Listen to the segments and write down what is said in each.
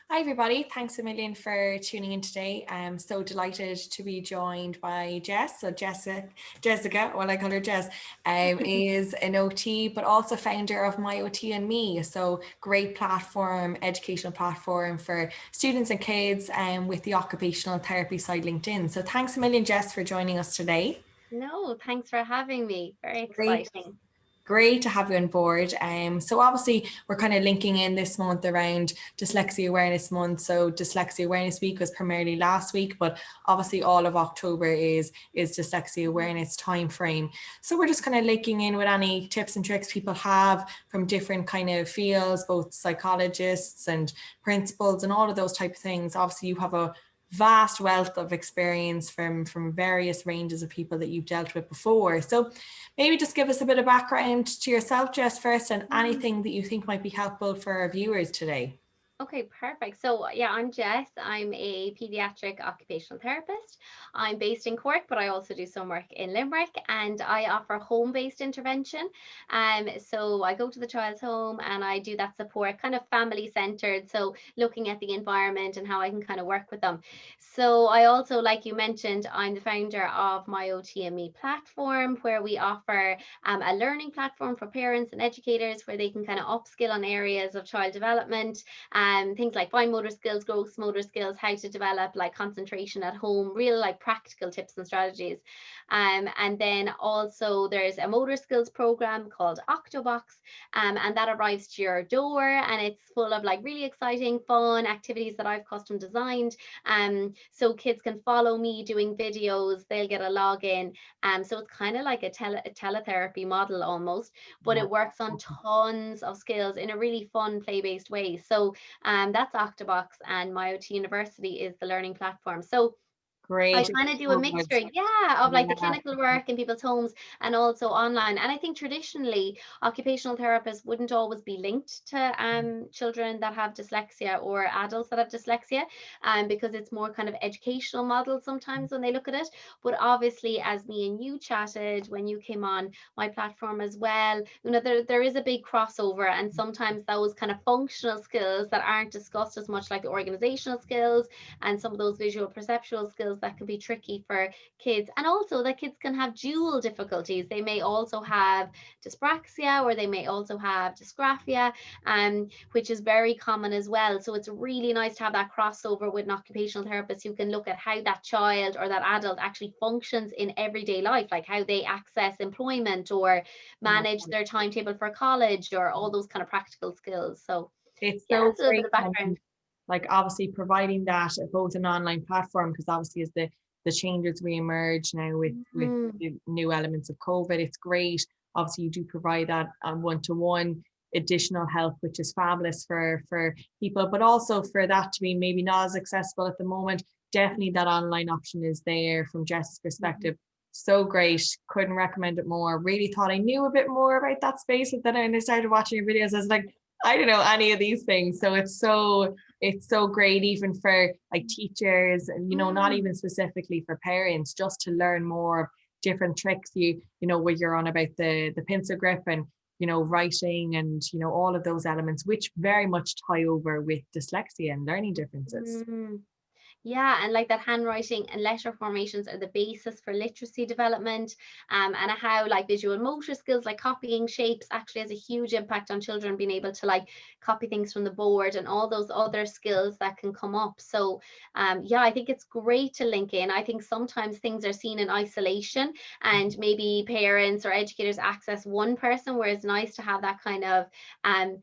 Hi everybody, thanks a million for tuning in today. I'm so delighted to be joined by Jess. So Jessica, well I call her Jess, is an OT but also founder of My OT and Me. So great platform, educational platform for students and kids with the occupational therapy side linked in. So thanks a million Jess for joining us today. No, thanks for having me. Very Great. exciting. Great to have you on board. So obviously we're kind of linking in this month around Dyslexia Awareness Month. So Dyslexia Awareness Week was primarily last week, but obviously all of October is Dyslexia Awareness time frame. So we're just kind of linking in with any tips and tricks people have from different kind of fields, both psychologists and principals and all of those type of things. Obviously you have a vast wealth of experience from various ranges of people that you've dealt with before. So maybe just give us a bit of background to yourself, Jess, first, and anything that you think might be helpful for our viewers today. Okay, perfect. So, yeah, I'm Jess. I'm a pediatric occupational therapist. I'm based in Cork, but I also do some work in Limerick, and I offer home-based intervention. So I go to the child's home and I do that support, kind of family-centered. So looking at the environment and how I can kind of work with them. So I also, like you mentioned, I'm the founder of My OTME platform, where we offer a learning platform for parents and educators where they can kind of upskill on areas of child development, things like fine motor skills, gross motor skills, how to develop like concentration at home, real like practical tips and strategies. And then also there's a motor skills program called Octobox, and that arrives to your door, and it's full of like really exciting, fun activities that I've custom designed. So kids can follow me doing videos, they'll get a login. So it's kind of like a teletherapy model almost, but Yeah, it works on tons of skills in a really fun play-based way. So that's Octobox, and My OT University is the learning platform. So I great. kind of do a So good. mixture, yeah, of like the Yeah. clinical work in people's homes and also online. And I think traditionally, occupational therapists wouldn't always be linked to children that have dyslexia or adults that have dyslexia, because it's more kind of educational model sometimes when they look at it. But obviously, as me and you chatted when you came on my platform as well, there is a big crossover, and sometimes those kind of functional skills that aren't discussed as much, like the organizational skills and some of those visual perceptual skills, that can be tricky for kids. And also that kids can have dual difficulties. They may also have dyspraxia, or they may also have dysgraphia, which is very common as well. So it's really nice to have that crossover with an occupational therapist who can look at how that child or that adult actually functions in everyday life, like how they access employment or manage their timetable for college, or all those kind of practical skills. So It's yeah, so that's a little bit great, of background. like obviously providing that at both an online platform, because obviously as the changes re-emerge now with Mm. the new elements of COVID, it's great. Obviously you do provide that one-to-one additional help, which is fabulous for people, but also for that to be maybe not as accessible at the moment. Definitely that online option is there from Jess's perspective. So great. Couldn't recommend it more. Really thought I knew a bit more about that space, but then I started watching your videos. I was like, I don't know any of these things. So it's so great even for like teachers, and not Mm. even specifically for parents, just to learn more different tricks. Where you're on about the pincer grip and writing and all of those elements, which very much tie over with dyslexia and learning differences. Mm. Yeah, and like that handwriting and letter formations are the basis for literacy development, and how like visual motor skills like copying shapes actually has a huge impact on children being able to like copy things from the board and all those other skills that can come up. So yeah, I think it's great to link in. I think sometimes things are seen in isolation, and maybe parents or educators access one person, where it's nice to have that um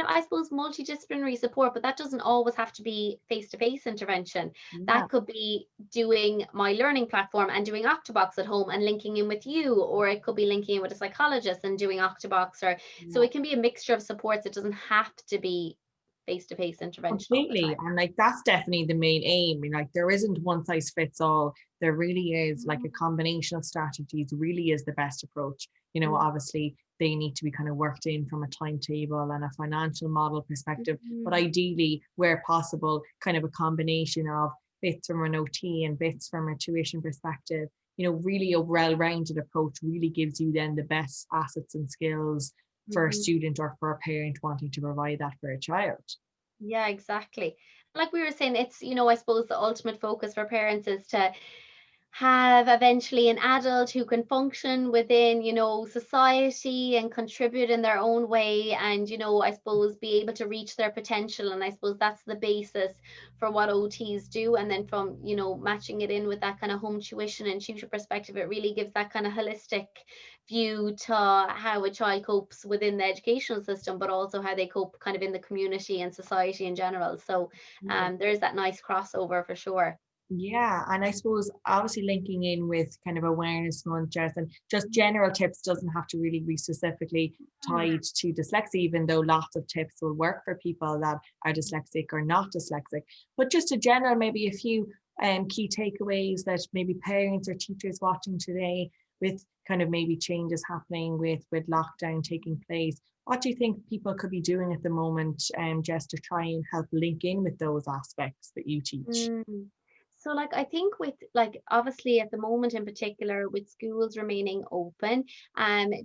I suppose, multidisciplinary support. But that doesn't always have to be face-to-face intervention. Yeah. That could be doing my learning platform and doing Octobox at home and linking in with you, or it could be linking in with a psychologist and doing Octobox. Or so Yeah. it can be a mixture of supports. It doesn't have to be face-to-face intervention all the Completely. time. And like that's definitely the main aim. I mean, like there isn't one size fits all. There really is like a combination of strategies really is the best approach. Obviously they need to be kind of worked in from a timetable and a financial model perspective, but Mhm. ideally, where possible, kind of a combination of bits from an OT and bits from a tuition perspective. Really a well-rounded approach really gives you then the best assets and skills for a Mhm. student or for a parent wanting to provide that for a child. Yeah, exactly. Like we were saying, it's, I suppose the ultimate focus for parents is to have eventually an adult who can function within, society and contribute in their own way, and, I suppose be able to reach their potential. And I suppose that's the basis for what OTs do. And then from, matching it in with that kind of home tuition and tutor perspective, it really gives that kind of holistic view to how a child copes within the educational system, but also how they cope kind of in the community and society in general. So there's that nice crossover for sure. Yeah, and I suppose obviously linking in with kind of awareness month, Jess, and just general tips doesn't have to really be specifically tied to dyslexia, even though lots of tips will work for people that are dyslexic or not dyslexic. But just a general, maybe a few key takeaways that maybe parents or teachers watching today, with kind of maybe changes happening with lockdown taking place. What do you think people could be doing at the moment, Jess, to try and help link in with those aspects that you teach? Mm. So, like, I think with, like, obviously at the moment in particular, with schools remaining open,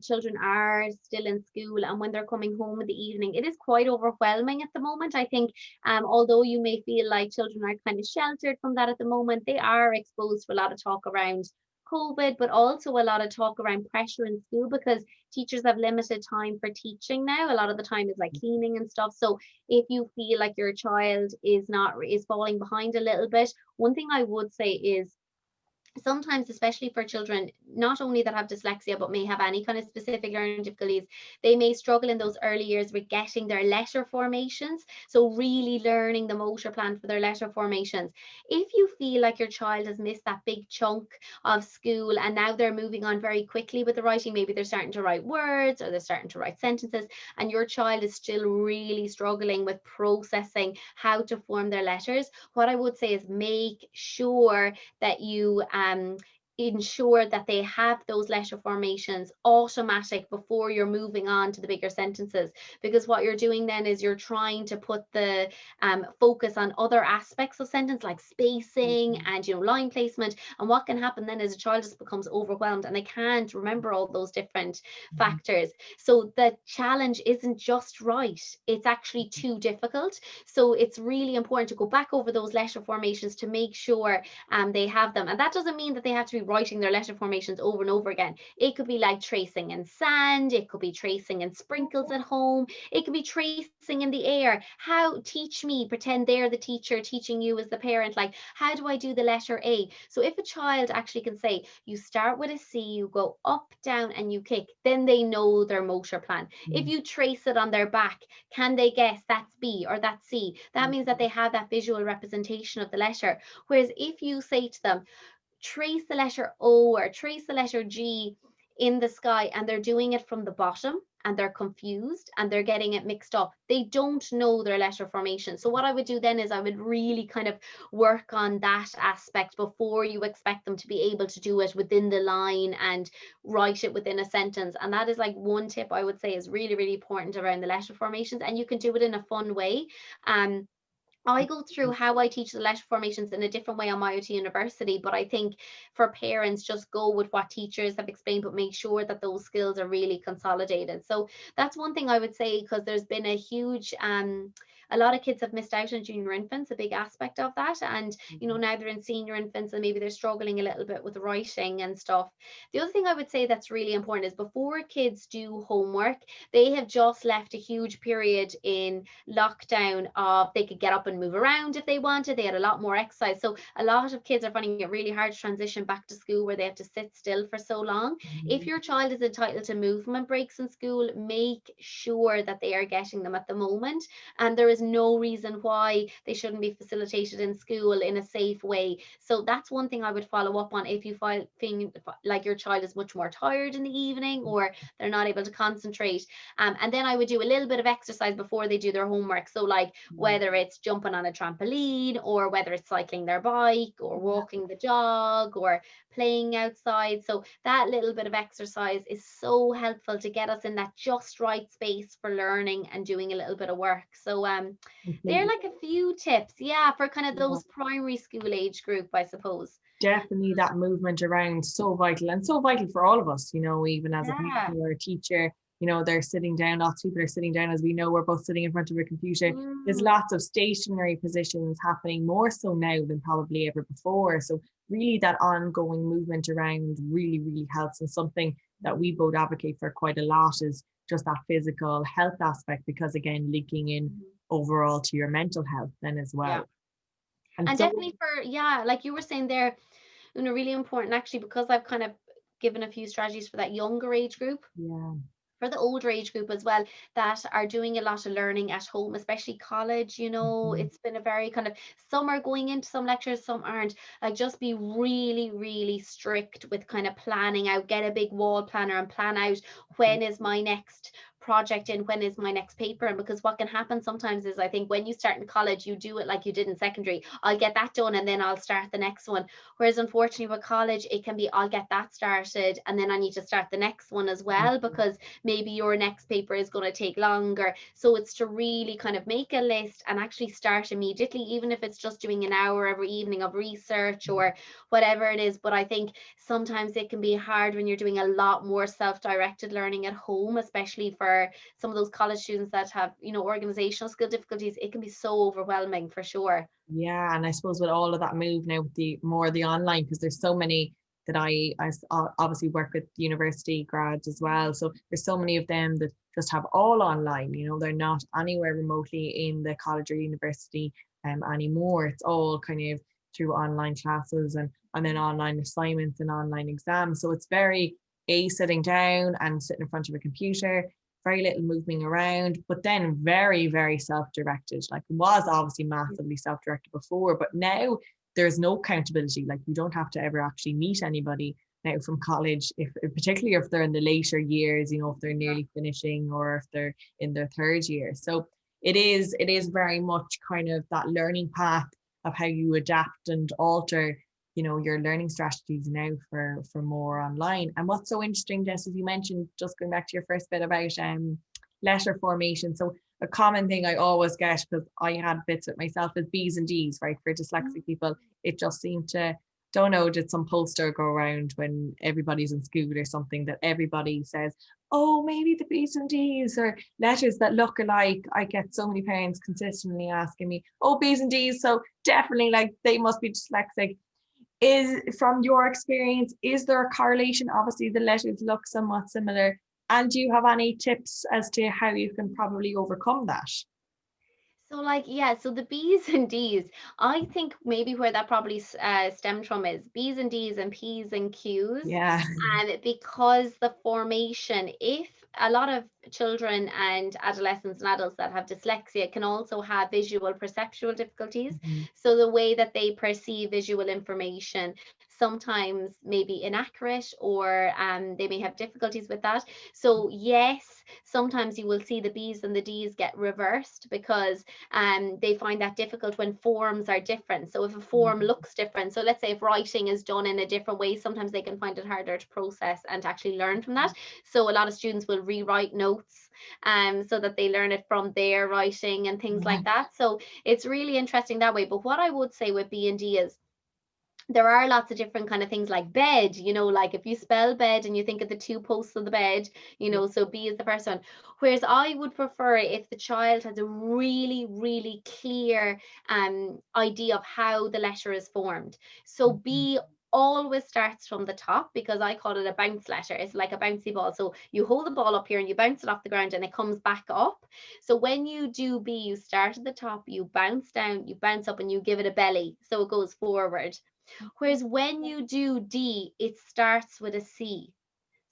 children are still in school, and when they're coming home in the evening, it is quite overwhelming at the moment. I think, although you may feel like children are kind of sheltered from that at the moment, they are exposed to a lot of talk around COVID, but also a lot of talk around pressure in school because teachers have limited time for teaching now. A lot of the time is like cleaning and stuff. So if you feel like your child is falling behind a little bit, one thing I would say is sometimes, especially for children not only that have dyslexia but may have any kind of specific learning difficulties, they may struggle in those early years with getting their letter formations, so really learning the motor plan for their letter formations. If you feel like your child has missed that big chunk of school and now they're moving on very quickly with the writing, maybe they're starting to write words or they're starting to write sentences, and your child is still really struggling with processing how to form their letters, what I would say is make sure that you ensure that they have those letter formations automatic before you're moving on to the bigger sentences, because what you're doing then is you're trying to put the focus on other aspects of sentence like spacing and line placement, and what can happen then is a child just becomes overwhelmed and they can't remember all those different factors. So the challenge isn't just right, it's actually too difficult. So it's really important to go back over those letter formations to make sure they have them. And that doesn't mean that they have to be writing their letter formations over and over again. It could be like tracing in sand, it could be tracing in sprinkles at home, it could be tracing in the air. How, teach me, pretend they're the teacher teaching you as the parent, like, how do I do the letter A? So if a child actually can say, you start with a C, you go up, down, and you kick, then they know their motor plan. If you trace it on their back, can they guess that's B or that's C? That means that they have that visual representation of the letter. Whereas if you say to them, trace the letter O or trace the letter G in the sky, and they're doing it from the bottom and they're confused and they're getting it mixed up, they don't know their letter formation. So what I would do then is I would really kind of work on that aspect before you expect them to be able to do it within the line and write it within a sentence. And that is like one tip I would say is really, really important around the letter formations, and you can do it in a fun way. I go through how I teach the letter formations in a different way on my OT University, but I think for parents, just go with what teachers have explained, but make sure that those skills are really consolidated. So that's one thing I would say, because there's been a huge, a lot of kids have missed out on junior infants, a big aspect of that. And, now they're in senior infants and maybe they're struggling a little bit with writing and stuff. The other thing I would say that's really important is before kids do homework, they have just left a huge period in lockdown of they could get up and move around if they wanted. They had a lot more exercise. So a lot of kids are finding it really hard to transition back to school where they have to sit still for so long. If your child is entitled to movement breaks in school, make sure that they are getting them at the moment. And there is no reason why they shouldn't be facilitated in school in a safe way. So that's one thing I would follow up on if you feel like your child is much more tired in the evening or they're not able to concentrate. And then I would do a little bit of exercise before they do their homework. So like whether it's jumping on a trampoline or whether it's cycling their bike or walking the dog or playing outside. So that little bit of exercise is so helpful to get us in that just right space for learning and doing a little bit of work. So they're Completely. like a few tips, yeah, for kind of those primary school age group, I suppose. Definitely that movement around so vital and so vital for all of us, even as a Yeah. parent or a teacher. they're sitting down. Lots of people are sitting down, as we know, we're both sitting in front of a computer. There's Mm. lots of stationary positions happening, more so now than probably ever before. So really that ongoing movement around really, really helps. And something that we both advocate for quite a lot is just that physical health aspect, because again, linking in overall to your mental health then as Yeah. well. And And so, definitely for, yeah, like you were saying there, really important actually, because I've kind of given a few strategies for that younger age group, yeah. for the older age group as well, that are doing a lot of learning at home, especially college. Mhm. It's been a very kind of, some are going into some lectures, some aren't. Like, just be really, really strict with kind of planning out, get a big wall planner and plan out, when is my next project and when is my next paper. And because what can happen sometimes is, I think when you start in college, you do it like you did in secondary. I'll get that done and then I'll start the next one. Whereas unfortunately with college, it can be, I'll get that started and then I need to start the next one as well, because maybe your next paper is going to take longer. So it's to really kind of make a list and actually start immediately, even if it's just doing an hour every evening of research or whatever it is. But I think sometimes it can be hard when you're doing a lot more self-directed learning at home, especially for some of those college students that have, organizational skill difficulties. It can be so overwhelming for sure. Yeah, and I suppose with all of that move now, with the online, because there's so many that obviously work with university grads as well. So there's so many of them that just have all online. They're not anywhere remotely in the college or university anymore. It's all kind of through online classes and then online assignments and online exams. So it's very sitting down and sitting in front of a computer, very little moving around, but then very, very self-directed. Like, it was obviously massively self-directed before, but now there's no accountability. Like, you don't have to ever actually meet anybody now from college, if particularly if they're in the later years, if they're nearly finishing or if they're in their third year. So it is very much kind of that learning path of how you adapt and alter your learning strategies now for more online. And what's so interesting, Jess, as you mentioned, just going back to your first bit about letter formation. So a common thing I always get, because I had bits with myself, is B's and D's, right? For dyslexic people, it just seemed to, don't know, did some poster go around when everybody's in school or something, that everybody says, oh, maybe the B's and D's, or letters that look alike. I get so many parents consistently asking me, oh, B's and D's, so definitely like they must be dyslexic. Is, from your experience, is there a correlation? Obviously the letters look somewhat similar, and do you have any tips as to how you can probably overcome that? So like, yeah, so the B's and D's, I think maybe where that probably stemmed from is B's and D's and P's and Q's. Yeah. And because the formation, if a lot of children and adolescents and adults that have dyslexia can also have visual perceptual difficulties. Mhm. So the way that they perceive visual information sometimes may be inaccurate, or they may have difficulties with that. So yes, sometimes you will see the B's and the D's get reversed, because they find that difficult when forms are different. So if a form looks different, so let's say if writing is done in a different way, sometimes they can find it harder to process and to actually learn from that. So a lot of students will rewrite notes so that they learn it from their writing and things Yeah. like that. So it's really interesting that way. But what I would say with B&D is, there are lots of different kind of things like bed, like if you spell bed and you think of the two posts of the bed, so B is the first one. Whereas I would prefer if the child has a really, really clear idea of how the letter is formed. So B always starts from the top, because I call it a bounce letter. It's like a bouncy ball. So you hold the ball up here and you bounce it off the ground and it comes back up. So when you do B, you start at the top, you bounce down, you bounce up, and you give it a belly. So it goes forward. Whereas when you do D, it starts with a C.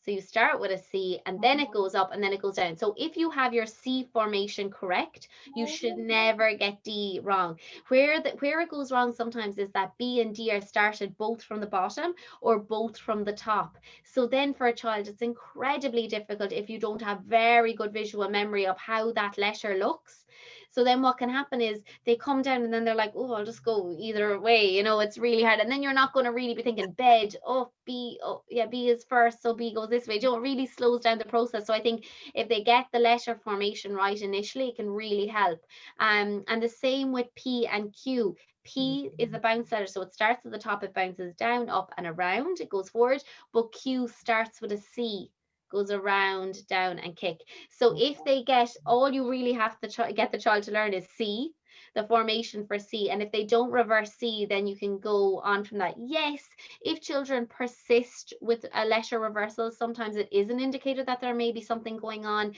So you start with a C and then it goes up and then it goes down. So if you have your C formation correct, you should never get D wrong. Where it goes wrong sometimes is that B and D are started both from the bottom or both from the top. So then for a child, it's incredibly difficult if you don't have very good visual memory of how that letter looks. So then what can happen is they come down and then they're like, oh, I'll just go either way. It's really hard. And then you're not going to really be thinking bed, oh, B, oh, yeah, B is first, so B goes this way. It really slows down the process. So I think if they get the letter formation right initially, it can really help. And the same with P and Q. P is a bounce letter, so it starts at the top, it bounces down, up, and around, it goes forward. But Q starts with a C. goes around, down, and kick. So if they get, all you really have to get the child to learn is C, the formation for C. And if they don't reverse C, then you can go on from that. Yes, if children persist with a letter reversal, sometimes it is an indicator that there may be something going on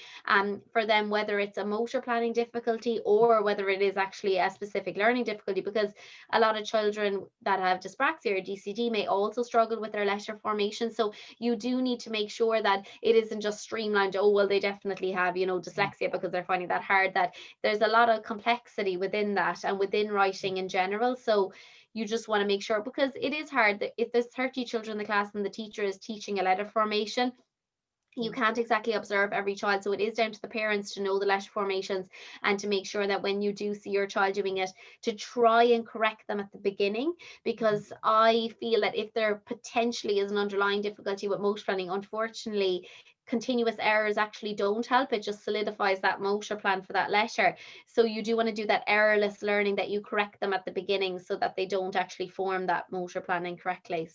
for them, whether it's a motor planning difficulty or whether it is actually a specific learning difficulty, because a lot of children that have dyspraxia or DCD may also struggle with their letter formation. So you do need to make sure that it isn't just streamlined, oh, well, they definitely have, dyslexia because they're finding that hard, that there's a lot of complexity within that and within writing in general. So you just want to make sure, because it is hard that if there's 30 children in the class and the teacher is teaching a letter formation, you can't exactly observe every child. So it is down to the parents to know the letter formations and to make sure that when you do see your child doing it, to try and correct them at the beginning. Because I feel that if there potentially is an underlying difficulty with motor planning, unfortunately, continuous errors actually don't help. It just solidifies that motor plan for that letter. So you do want to do that errorless learning, that you correct them at the beginning so that they don't actually form that motor plan incorrectly.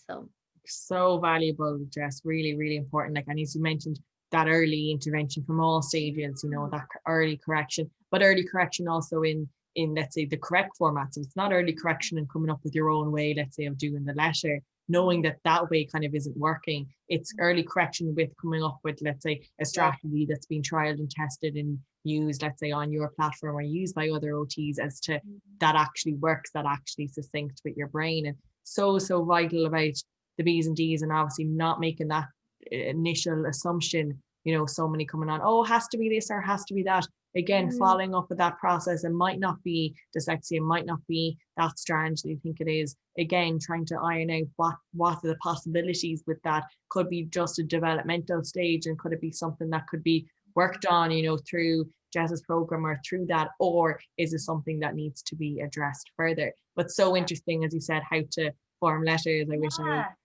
So valuable, Jess, really, really important. Like, and as you mentioned, that early intervention from all stages, that early correction, but early correction also in let's say the correct format. So it's not early correction and coming up with your own way, let's say, of doing the letter, knowing that way kind of isn't working. It's early correction with coming up with, let's say, a strategy that's been trialed and tested and used, let's say, on your platform or used by other OTs, as to that actually works, that actually succinct with your brain. And so vital about the B's and D's, and obviously not making that initial assumption, so many coming on, oh, has to be this or has to be that. Again, following up with that process, it might not be dyslexia, might not be that strange that you think it is. Again, trying to iron out what are the possibilities with that. Could be just a developmental stage, and could it be something that could be worked on, through Jess's program or through that, or is it something that needs to be addressed further? But so interesting, as you said, how to form letters. I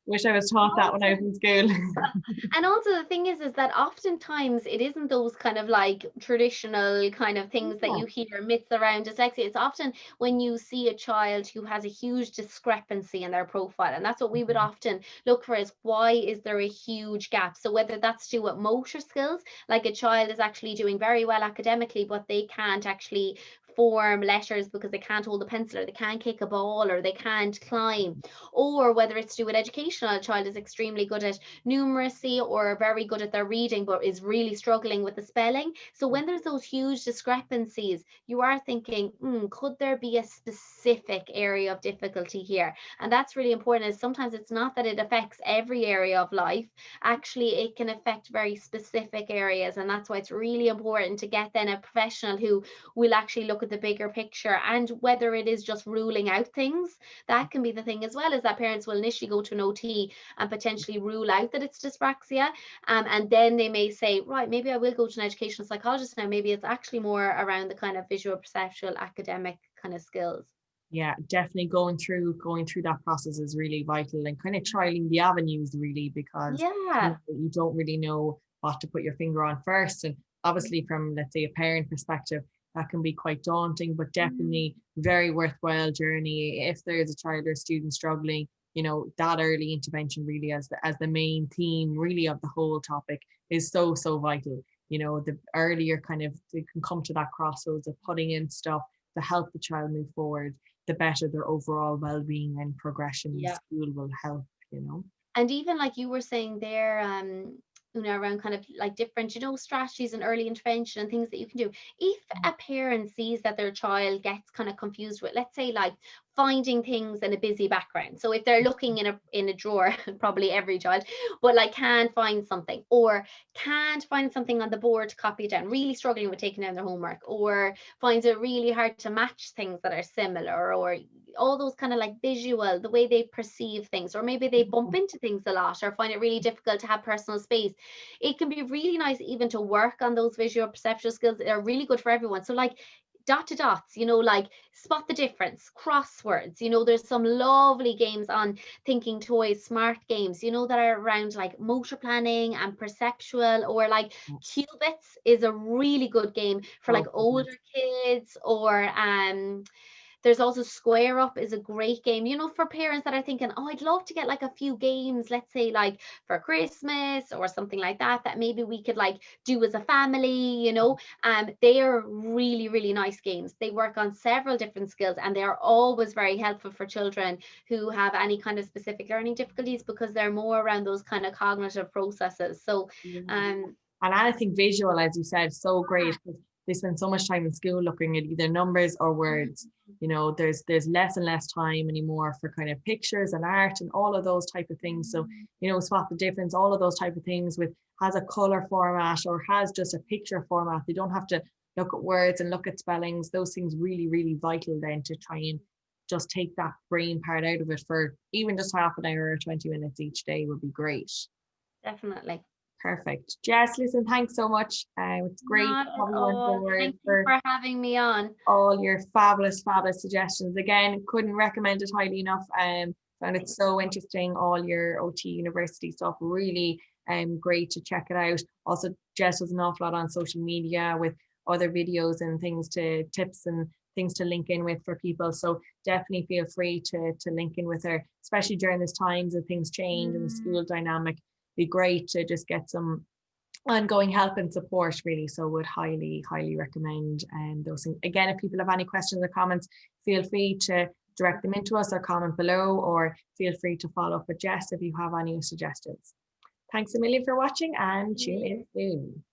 wish I was taught that when I was in school. And also the thing is that oftentimes it isn't those kind of like traditional kind of things that you hear myths around dyslexia. It's often when you see a child who has a huge discrepancy in their profile, and that's what we would often look for, is why is there a huge gap? So whether that's to do with motor skills, like a child is actually doing very well academically, but they can't actually form letters because they can't hold a pencil, or they can't kick a ball, or they can't climb, or whether it's to do with educational, a child is extremely good at numeracy or very good at their reading but is really struggling with the spelling. So when there's those huge discrepancies, you are thinking, could there be a specific area of difficulty here? And that's really important, is sometimes it's not that it affects every area of life. Actually, it can affect very specific areas, and that's why it's really important to get then a professional who will actually look at the bigger picture. And whether it is just ruling out things, that can be the thing as well, is that parents will initially go to an OT and potentially rule out that it's dyspraxia, and then they may say, right, maybe I will go to an educational psychologist now, maybe it's actually more around the kind of visual, perceptual, academic kind of skills. Yeah, definitely going through that process is really vital, and kind of trialing the avenues, really, because you don't really know what to put your finger on first. And obviously from, let's say, a parent perspective, that can be quite daunting, but definitely very worthwhile journey. If there's a child or student struggling, that early intervention, really, as the main theme really of the whole topic, is so vital. The earlier kind of they can come to that crossroads of putting in stuff to help the child move forward, the better their overall well-being and progression in school will help. And even like you were saying there, around kind of like different, strategies and early intervention and things that you can do. If a parent sees that their child gets kind of confused with, let's say, like finding things in a busy background. So if they're looking in a drawer, probably every child, but like can't find something, or can't find something on the board to copy it down, really struggling with taking down their homework, or finds it really hard to match things that are similar, or all those kind of like visual, the way they perceive things, or maybe they bump into things a lot or find it really difficult to have personal space. It can be really nice even to work on those visual perceptual skills. They're really good for everyone. So like dot to dots, like spot the difference, crosswords, there's some lovely games on Thinking Toys, smart games, that are around like motor planning and perceptual, or like Qubits is a really good game for like older kids, or There's also Square Up is a great game, you know, for parents that are thinking, oh, I'd love to get like a few games, let's say like for Christmas or something like that, that maybe we could like do as a family, you know. They are really, really nice games. They work on several different skills, and they are always very helpful for children who have any kind of specific learning difficulties, because they're more around those kind of cognitive processes. So and anything visual, as you said, so great, because they spend so much time in school looking at either numbers or words. You know, there's less and less time anymore for kind of pictures and art and all of those type of things. So, you know, spot the difference, all of those type of things with has a color format or has just a picture format. They don't have to look at words and look at spellings. Those things really, really vital then to try and just take that brain part out of it for even just half an hour or 20 minutes each day would be great. definitely. Perfect. Jess, listen, thanks so much. It's great Not to at have you on all. board Thank you for for having me on. all your fabulous, fabulous suggestions. Again, couldn't recommend it highly enough. Found it so interesting, all your OT university stuff. Really great to check it out. Also, Jess was an awful lot on social media with other videos and things to tips and things to link in with for people. So definitely feel free to link in with her, especially during this times as things change and the school dynamic. Be great to just get some ongoing help and support, really. So would highly recommend those things. Again, if people have any questions or comments, feel free to direct them into us or comment below, or feel free to follow up with Jess if you have any suggestions. Thanks a million for watching, and tune in soon.